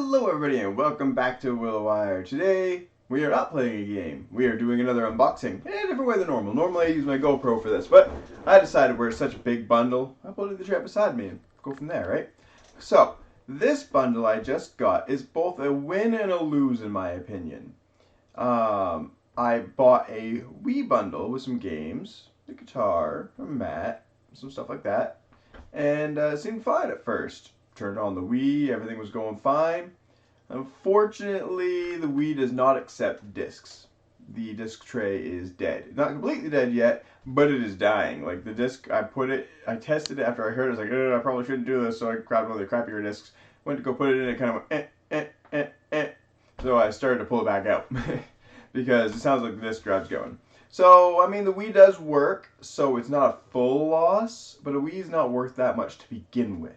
Hello everybody and welcome back to Willowier. Today we are not playing a game. We are doing another unboxing in a different way than normal. Normally I use my GoPro for this, but I decided we're such a big bundle, I'll put it in the chair beside me and go from there, right? So, this bundle I just got is both a win and a lose in my opinion. I bought a Wii bundle with some games, the guitar, a mat, some stuff like that, and it seemed fine at first. Turned on the Wii, everything was going fine. Unfortunately, the Wii does not accept discs. The disc tray is dead. Not completely dead yet, but it is dying. Like the disc, I tested it after I heard it. I was like, I probably shouldn't do this, so I grabbed one of the crappier discs. Went to go put it in, it kind of went, So I started to pull it back out because it sounds like the disc drive's going. So, I mean, the Wii does work, so it's not a full loss, but a Wii is not worth that much to begin with.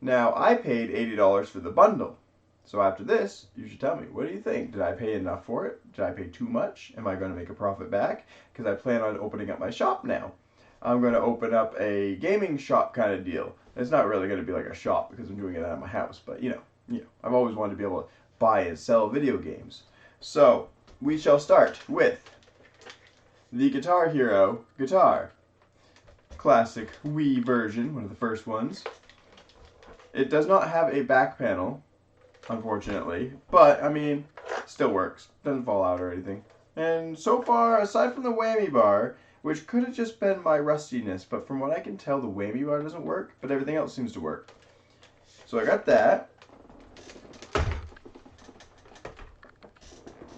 Now, I paid $80 for the bundle. So after this, you should tell me, what do you think? Did I pay enough for it? Did I pay too much? Am I going to make a profit back? Because I plan on opening up my shop now. I'm going to open up a gaming shop kind of deal. It's not really going to be like a shop because I'm doing it out of my house. But, you know, I've always wanted to be able to buy and sell video games. So, we shall start with the Guitar Hero guitar. Classic Wii version, one of the first ones. It does not have a back panel, unfortunately, but, I mean, still works. Doesn't fall out or anything. And so far, aside from the whammy bar, which could have just been my rustiness, but from what I can tell, the whammy bar doesn't work, but everything else seems to work. So I got that.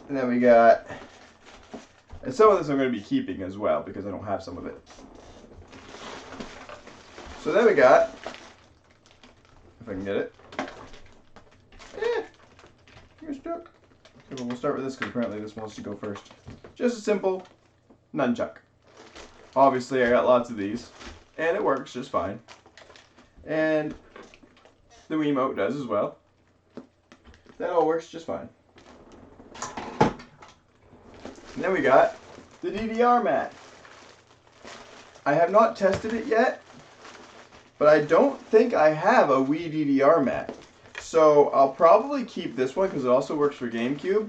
And then we got, and some of this I'm going to be keeping as well, because I don't have some of it. So then we got, if I can get it. You're stuck. Okay, well, we'll start with this because apparently this wants to go first. Just a simple nunchuck. Obviously, I got lots of these, and it works just fine. And the Wiimote does as well. That all works just fine. And then we got the DDR mat. I have not tested it yet, but I don't think I have a Wii DDR mat. So I'll probably keep this one because it also works for GameCube.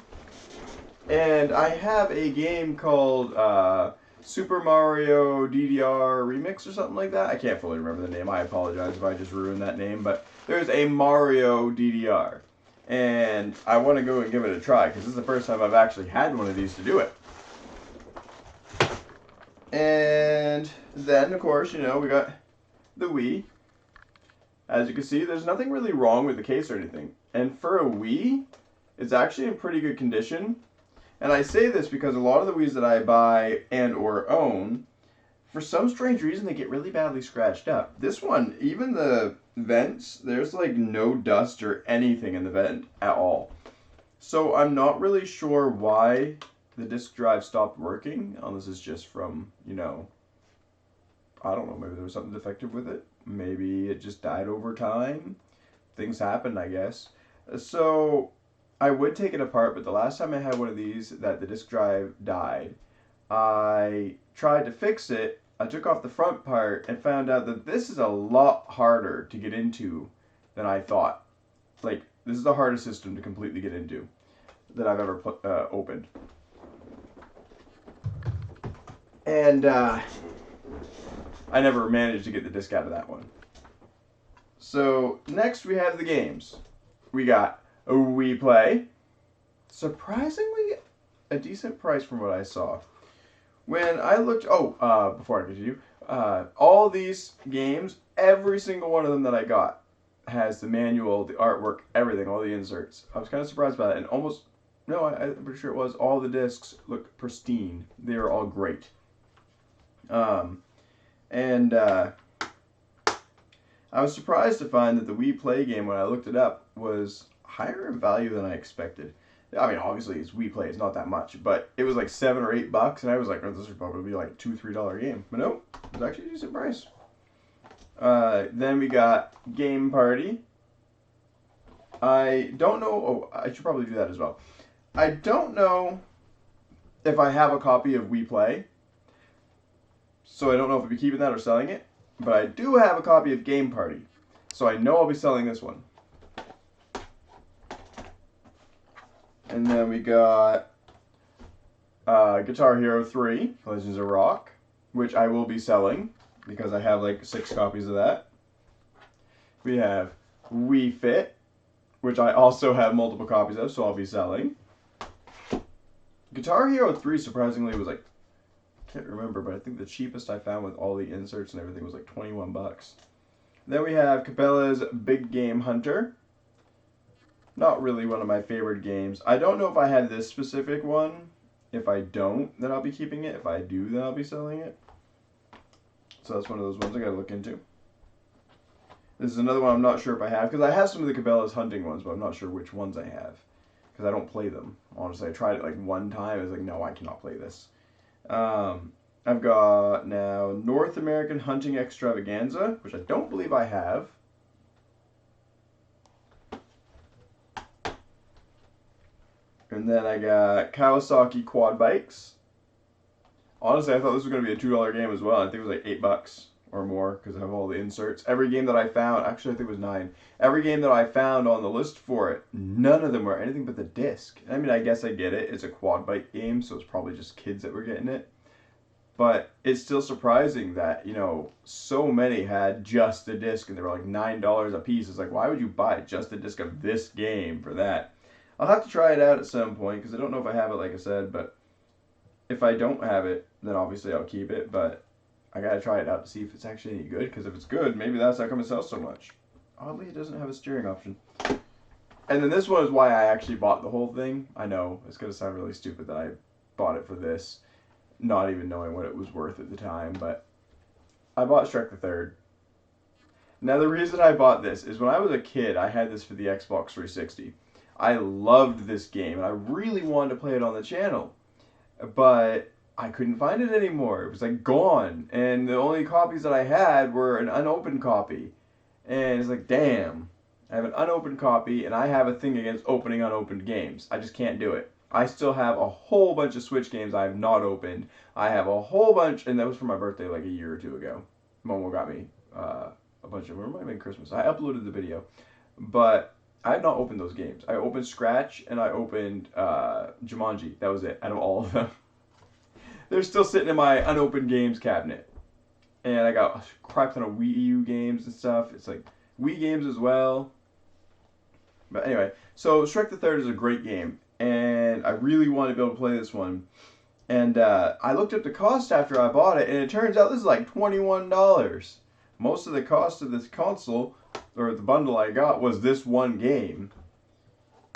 And I have a game called Super Mario DDR Remix or something like that. I can't fully remember the name. I apologize if I just ruined that name. But there's a Mario DDR. And I want to go and give it a try because this is the first time I've actually had one of these to do it. And then, of course, you know, we got the Wii. As you can see, there's nothing really wrong with the case or anything. And for a Wii, it's actually in pretty good condition. And I say this because a lot of the Wiis that I buy and or own, for some strange reason, they get really badly scratched up. This one, even the vents, there's like no dust or anything in the vent at all. So I'm not really sure why the disk drive stopped working, unless it's just from, you know, I don't know, maybe there was something defective with it. Maybe it just died over time. Things happened, I guess. So I would take it apart, but the last time I had one of these that the disk drive died, I tried to fix it. I took off the front part and found out that this is a lot harder to get into than I thought. Like, this is the hardest system to completely get into that I've ever opened. And I never managed to get the disc out of that one. So next we have the games. We got a Wii Play. Surprisingly, a decent price from what I saw. When I looked, before I continue, all these games, every single one of them that I got has the manual, the artwork, everything, all the inserts. I was kind of surprised by that, and I'm pretty sure it was, all the discs look pristine. They are all great. I was surprised to find that the Wii Play game, when I looked it up, was higher in value than I expected. I mean, obviously, it's Wii Play, it's not that much, but it was like $7 or $8, and I was like, oh, this would probably be like a $2, $3 game. But no, it was actually a decent price. Then we got Game Party. I don't know, I should probably do that as well. I don't know if I have a copy of Wii Play, so I don't know if I'll be keeping that or selling it. But I do have a copy of Game Party, so I know I'll be selling this one. And then we got Guitar Hero 3, Legends of Rock, which I will be selling because I have like 6 copies of that. We have Wii Fit, which I also have multiple copies of, so I'll be selling. Guitar Hero 3 surprisingly was like, I can't remember, but I think the cheapest I found with all the inserts and everything was like 21 bucks. Then we have Cabela's Big Game Hunter. Not really one of my favorite games. I don't know if I had this specific one. If I don't, then I'll be keeping it. If I do, then I'll be selling it. So that's one of those ones I gotta look into. This is another one I'm not sure if I have, because I have some of the Cabela's hunting ones, but I'm not sure which ones I have. Because I don't play them. Honestly, I tried it like one time. I was like, no, I cannot play this. I've got now North American Hunting Extravaganza, which I don't believe I have. And then I got Kawasaki Quad Bikes. Honestly, I thought this was going to be a $2 game as well. I think it was like $8 or more because I have all the inserts. Every game that I found, actually I think it was 9. Every game that I found on the list for it, none of them were anything but the disc. I mean, I guess I get it. It's a quad bike game, so it's probably just kids that were getting it. But it's still surprising that, you know, so many had just the disc and they were like $9 a piece. It's like, why would you buy just the disc of this game for that? I'll have to try it out at some point because I don't know if I have it, like I said, but if I don't have it, then obviously I'll keep it, but I gotta try it out to see if it's actually any good, because if it's good, maybe that's how come it sells so much. Oddly, it doesn't have a steering option. And then this one is why I actually bought the whole thing. I know, it's gonna sound really stupid that I bought it for this, not even knowing what it was worth at the time, but I bought Shrek the Third. Now the reason I bought this is when I was a kid, I had this for the Xbox 360. I loved this game, and I really wanted to play it on the channel. But I couldn't find it anymore. It was like gone. And the only copies that I had were an unopened copy. And it's like, damn. I have an unopened copy, and I have a thing against opening unopened games. I just can't do it. I still have a whole bunch of Switch games I have not opened. I have a whole bunch, and that was for my birthday like a year or two ago. Momo got me a bunch of them. It might have been Christmas. I uploaded the video. But I have not opened those games. I opened Scratch and I opened Jumanji. That was it, out of all of them. They're still sitting in my unopened games cabinet. And I got a crap ton of Wii U games and stuff. It's like Wii games as well. But anyway, so Shrek the Third is a great game. And I really wanted to be able to play this one. And I looked up the cost after I bought it, and it turns out this is like $21. Most of the cost of this console, or the bundle I got, was this one game.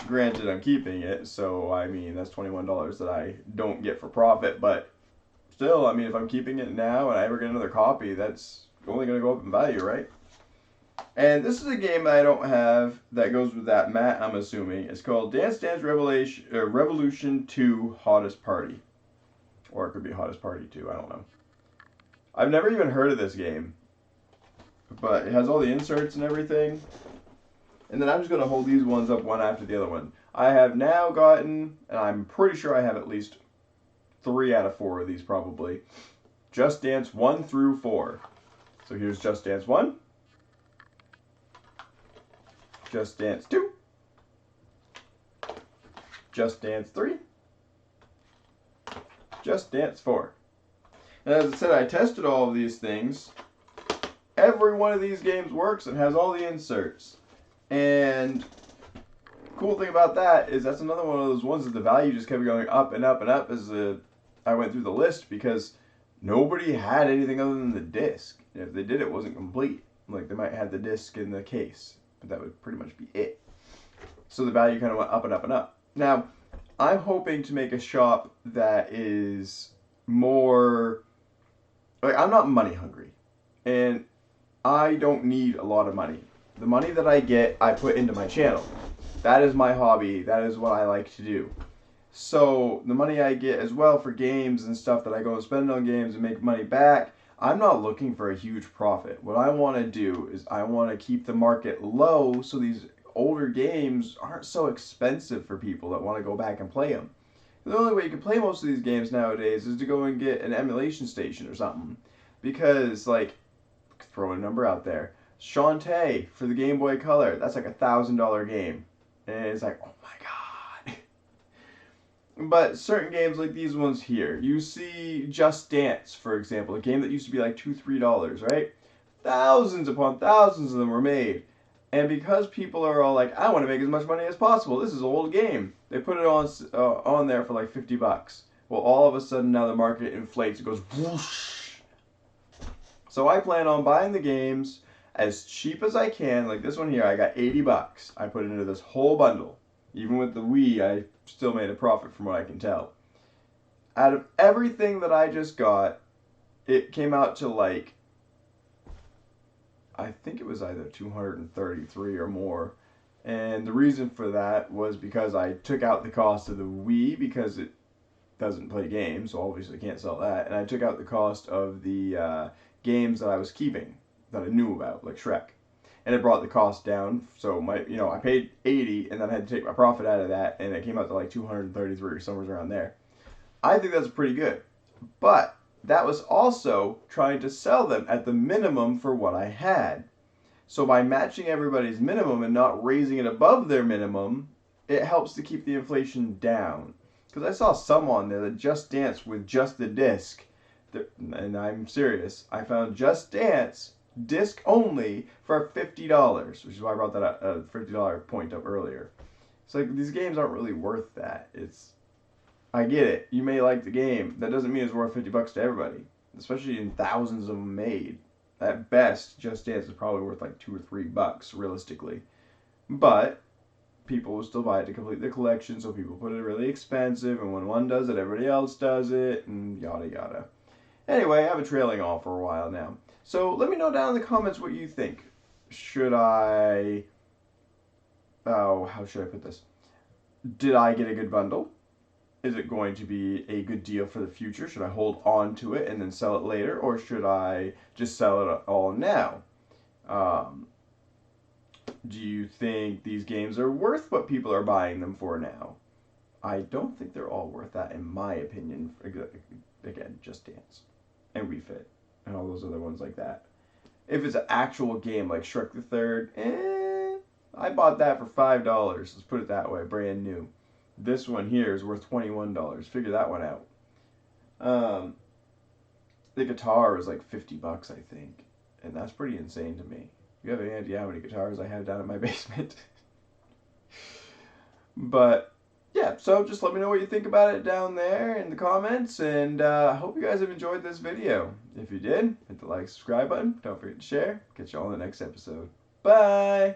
Granted, I'm keeping it, so I mean, that's $21 that I don't get for profit, but still, I mean, if I'm keeping it now and I ever get another copy, that's only going to go up in value, right? And this is a game that I don't have that goes with that mat, I'm assuming. It's called Dance Dance Revolution 2 Hottest Party. Or it could be Hottest Party 2, I don't know. I've never even heard of this game. But it has all the inserts and everything. And then I'm just going to hold these ones up one after the other one. I have now gotten, and I'm pretty sure I have at least 3 out of 4 of these probably, Just Dance 1 through 4. So here's Just Dance 1. Just Dance 2. Just Dance 3. Just Dance 4. And as I said, I tested all of these things. Every one of these games works and has all the inserts. And the cool thing about that is that's another one of those ones that the value just kept going up and up and up as I went through the list, because nobody had anything other than the disc. And if they did, it wasn't complete. Like, they might have the disc in the case, but that would pretty much be it. So the value kind of went up and up and up. Now, I'm hoping to make a shop that is more, like, I'm not money hungry. And I don't need a lot of money. The money that I get, I put into my channel. That is my hobby. That is what I like to do. So the money I get as well for games and stuff that I go and spend on games and make money back, I'm not looking for a huge profit. What I want to do is I want to keep the market low so these older games aren't so expensive for people that want to go back and play them. The only way you can play most of these games nowadays is to go and get an emulation station or something. Because, like, throw a number out there, Shantae for the Game Boy Color, that's like $1,000 game. And it's like, oh my god. But certain games like these ones here, you see Just Dance, for example, a game that used to be like $2, $3, right? Thousands upon thousands of them were made. And because people are all like, I want to make as much money as possible. This is an old game. They put it on there for like $50. Well, all of a sudden now the market inflates. It goes whoosh. So I plan on buying the games as cheap as I can. Like this one here, I got $80. I put it into this whole bundle. Even with the Wii, I still made a profit from what I can tell. Out of everything that I just got, it came out to like, I think it was either 233 or more. And the reason for that was because I took out the cost of the Wii because it doesn't play games, so obviously can't sell that. And I took out the cost of the games that I was keeping that I knew about, like Shrek. And it brought the cost down. So I paid 80, and then I had to take my profit out of that, and it came out to like 233 or somewhere around there. I think that's pretty good, but that was also trying to sell them at the minimum for what I had. So by matching everybody's minimum and not raising it above their minimum, it helps to keep the inflation down. Because I saw some on there that Just Dance with just the disc, and I'm serious, I found Just Dance disc only for $50, which is why I brought that $50 point up earlier. It's like these games aren't really worth that. I get it. You may like the game. That doesn't mean it's worth $50 to everybody, especially in thousands of them made. At best, Just Dance is probably worth like $2 or $3 realistically. But people will still buy it to complete their collection, so people put it really expensive, and when one does it, everybody else does it, and yada yada. Anyway, I've been trailing off for a while now. So let me know down in the comments what you think. Should I... Oh, how should I put this? Did I get a good bundle? Is it going to be a good deal for the future? Should I hold on to it and then sell it later? Or should I just sell it all now? Do you think these games are worth what people are buying them for now? I don't think they're all worth that, in my opinion. Again, Just Dance and Wii Fit and all those other ones like that. If it's an actual game like Shrek the Third, I bought that for $5. Let's put it that way, brand new. This one here is worth $21. Figure that one out. The guitar is like $50, I think, and that's pretty insane to me. You have any idea how many guitars I have down in my basement? But yeah, so just let me know what you think about it down there in the comments, and I hope you guys have enjoyed this video. If you did, hit the like, subscribe button. Don't forget to share. Catch you all in the next episode. Bye!